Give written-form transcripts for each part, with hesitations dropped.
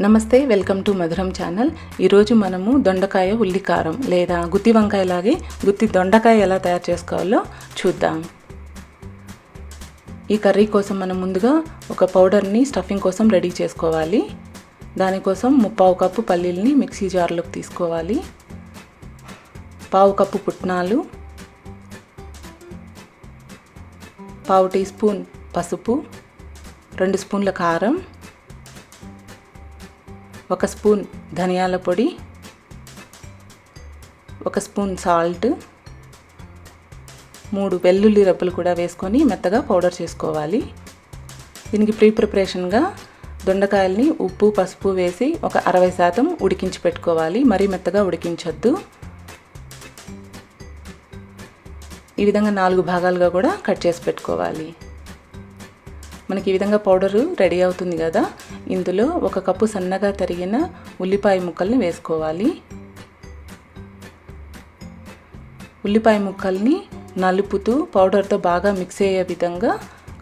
నమస్తే, welcome to మధురం channel. ఈరోజు మనము దొండకాయ ఉల్లి కారం లేదా గుత్తి వంకాయలాగే గుత్తి దొండకాయ ఎలా తయారు చేసుకోవాలో చూద్దాం. ఈ కర్రీ కోసం మనం ముందుగా ఒక పౌడర్ని స్టఫింగ్ కోసం రెడీ చేసుకోవాలి. దానికోసం 3/4 కప్పు పల్లీలని మిక్సీ జార్లోకి తీసుకోవాలి. 1/2 కప్పు పుట్నాలు, 1/2 టీ స్పూన్ పసుపు, 2 స్పూన్ల కారం, 1 స్పూన్ ధనియాల పొడి, 1 స్పూన్ సాల్ట్, 3 వెల్లుల్లి రెబ్బలు కూడా వేసుకొని మెత్తగా పౌడర్ చేసుకోవాలి. దీనికి ప్రిపరేషన్గా దొండకాయల్ని ఉప్పు పసుపు వేసి ఒక 60% ఉడికించి పెట్టుకోవాలి. మరీ మెత్తగా ఉడికించొద్దు. ఈ విధంగా 4 భాగాలుగా కూడా కట్ చేసి పెట్టుకోవాలి. మనకి ఈ విధంగా పౌడరు రెడీ అవుతుంది కదా, ఇందులో 1 కప్పు సన్నగా తరిగిన ఉల్లిపాయ ముక్కల్ని వేసుకోవాలి. ఉల్లిపాయ ముక్కల్ని నలుపుతూ పౌడర్తో బాగా మిక్స్ అయ్యే విధంగా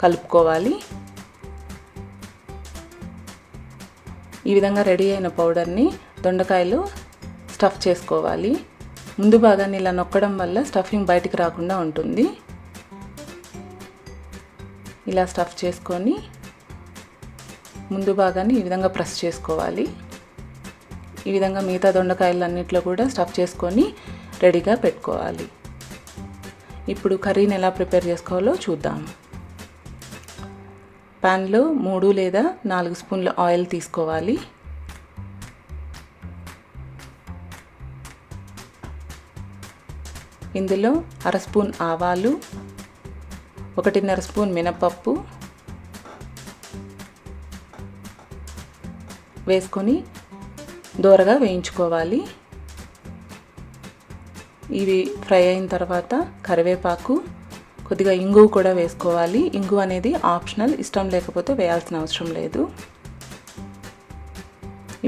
కలుపుకోవాలి. ఈ విధంగా రెడీ అయిన పౌడర్ని దొండకాయలు స్టఫ్ చేసుకోవాలి. ముందు భాగాన్ని ఇలా నొక్కడం వల్ల స్టఫింగ్ బయటికి రాకుండా ఉంటుంది. ఇలా స్టఫ్ చేసుకొని ముందు భాగాన్ని ఈ విధంగా ప్రెస్ చేసుకోవాలి. ఈ విధంగా మిగతా దొండకాయలన్నిట్లో కూడా స్టఫ్ చేసుకొని రెడీగా పెట్టుకోవాలి. ఇప్పుడు కర్రీని ఎలా ప్రిపేర్ చేసుకోవాలో చూద్దాం. ప్యాన్లో 3 లేదా 4 స్పూన్ల ఆయిల్ తీసుకోవాలి. ఇందులో 1/2 స్పూన్ ఆవాలు, 1.5 స్పూన్ మినపప్పు వేసుకొని దోరగా వేయించుకోవాలి. ఇవి ఫ్రై అయిన తర్వాత కరివేపాకు, కొద్దిగా ఇంగువ కూడా వేసుకోవాలి. ఇంగువ అనేది ఆప్షనల్, ఇష్టం లేకపోతే వేయాల్సిన అవసరం లేదు.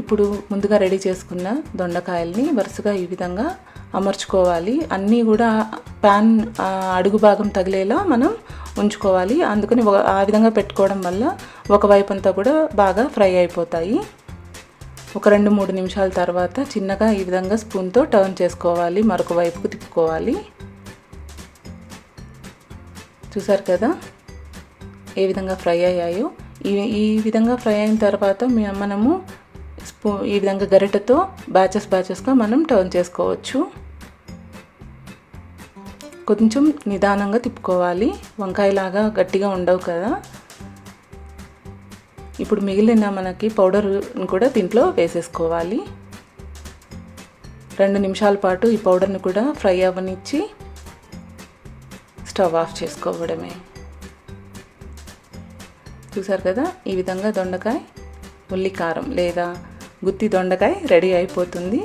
ఇప్పుడు ముందుగా రెడీ చేసుకున్న దొండకాయల్ని వరుసగా ఈ విధంగా అమర్చుకోవాలి. అన్నీ కూడా ప్యాన్ అడుగు భాగం తగిలేలా మనం ఉంచుకోవాలి. అందుకని ఆ విధంగా పెట్టుకోవడం వల్ల ఒకవైపు అంతా కూడా బాగా ఫ్రై అయిపోతాయి. ఒక 2-3 నిమిషాల తర్వాత చిన్నగా ఈ విధంగా స్పూన్తో టర్న్ చేసుకోవాలి, మరొక వైపుకు తిప్పుకోవాలి. చూసారు కదా ఏ విధంగా ఫ్రై అయ్యాయో. ఈ విధంగా ఫ్రై అయిన తర్వాత మనము ఈ విధంగా గరిటెతో బ్యాచెస్గా మనం టర్న్ చేసుకోవచ్చు. కొంచెం నిదానంగా తిప్పుకోవాలి, వంకాయలాగా గట్టిగా ఉండవు కదా. ఇప్పుడు మిగిలిన మనకి పౌడర్ని కూడా దీంట్లో వేసేసుకోవాలి. 2 నిమిషాల పాటు ఈ పౌడర్ని కూడా ఫ్రై అవ్వనిచ్చి స్టవ్ ఆఫ్ చేసుకోవడమే. చూసారు కదా ఈ విధంగా దొండకాయ ఉల్లి కారం లేదా గుత్తి దొండకాయ రెడీ అయిపోతుంది.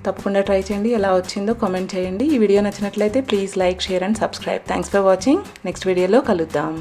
తప్పకుండా ట్రై చేయండి. ఎలా వచ్చిందో కామెంట్ చేయండి. ఈ వీడియో నచ్చినట్లయితే please like, share and subscribe. Thanks for watching. Next వీడియోలో కలుద్దాం.